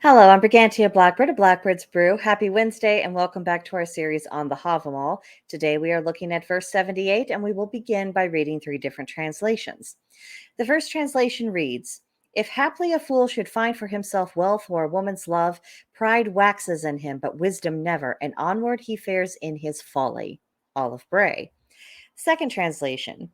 Hello, I'm Brigantia Blackbird of Blackbird's Brew. Happy Wednesday and welcome back to our series on the Havamal. Today we are looking at verse 78 and we will begin by reading three different translations. The first translation reads, "If haply a fool should find for himself wealth or a woman's love, pride waxes in him, but wisdom never, and onward he fares in his folly." Olive Bray. Second translation.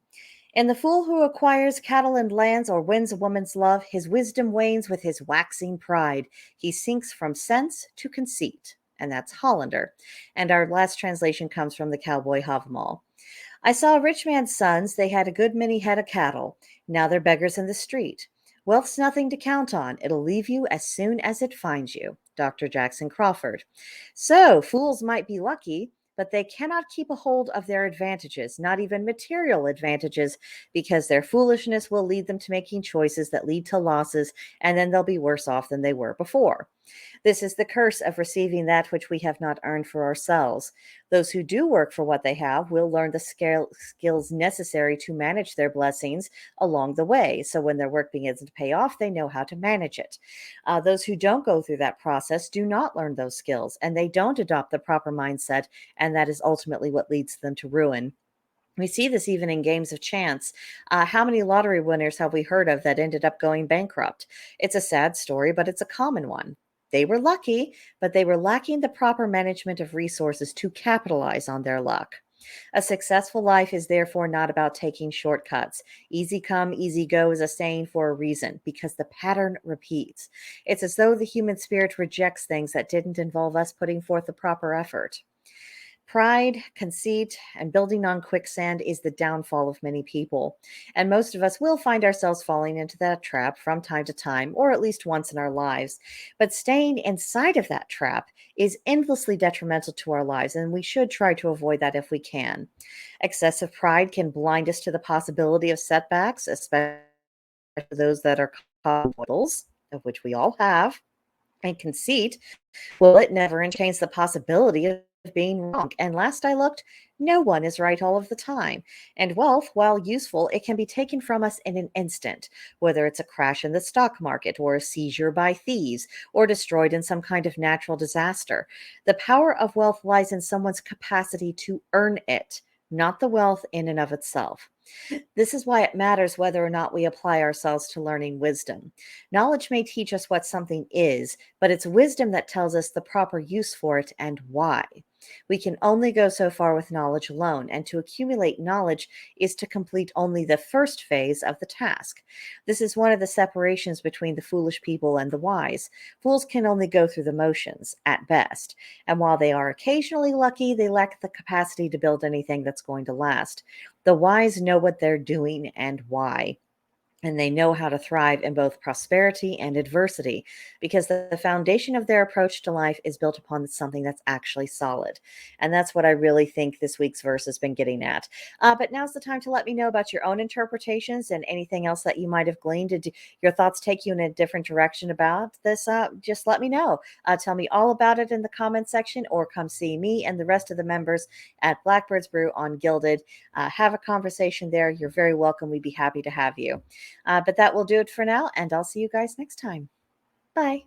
"In the fool who acquires cattle and lands or wins a woman's love, his wisdom wanes with his waxing pride. He sinks from sense to conceit." And that's Hollander. And our last translation comes from the cowboy Havamal. "I saw a rich man's sons. They had a good many head of cattle. Now they're beggars in the street. Wealth's nothing to count on. It'll leave you as soon as it finds you." Dr. Jackson Crawford. So fools might be lucky, but they cannot keep a hold of their advantages, not even material advantages, because their foolishness will lead them to making choices that lead to losses, and then they'll be worse off than they were before. This is the curse of receiving that which we have not earned for ourselves. Those who do work for what they have will learn the skills necessary to manage their blessings along the way. So when their work begins to pay off, they know how to manage it. Those who don't go through that process do not learn those skills, and they don't adopt the proper mindset, and that is ultimately what leads them to ruin. We see this even in games of chance. How many lottery winners have we heard of that ended up going bankrupt? It's a sad story, but it's a common one. They were lucky, but they were lacking the proper management of resources to capitalize on their luck. A successful life is therefore not about taking shortcuts. Easy come, easy go is a saying for a reason, because the pattern repeats. It's as though the human spirit rejects things that didn't involve us putting forth the proper effort. Pride, conceit, and building on quicksand is the downfall of many people. And most of us will find ourselves falling into that trap from time to time, or at least once in our lives. But staying inside of that trap is endlessly detrimental to our lives, and we should try to avoid that if we can. Excessive pride can blind us to the possibility of setbacks, especially those that are called mortals, of which we all have. And conceit, well, it never entertains the possibility of being wrong. And last I looked, no one is right all of the time. And wealth, while useful, it can be taken from us in an instant, whether it's a crash in the stock market or a seizure by thieves or destroyed in some kind of natural disaster. The power of wealth lies in someone's capacity to earn it, not the wealth in and of itself. This is why it matters whether or not we apply ourselves to learning wisdom. Knowledge may teach us what something is, but it's wisdom that tells us the proper use for it and why. We can only go so far with knowledge alone, and to accumulate knowledge is to complete only the first phase of the task. This is one of the separations between the foolish people and the wise. Fools can only go through the motions, at best, and while they are occasionally lucky, they lack the capacity to build anything that's going to last. The wise know what they're doing and why. And they know how to thrive in both prosperity and adversity because the foundation of their approach to life is built upon something that's actually solid. And that's what I really think this week's verse has been getting at. But now's the time to let me know about your own interpretations and anything else that you might have gleaned. Did your thoughts take you in a different direction about this? Just let me know. Tell me all about it in the comment section, or come see me and the rest of the members at Blackbird's Brew on Gilded. Have a conversation there. You're very welcome. We'd be happy to have you. But that will do it for now, and I'll see you guys next time. Bye.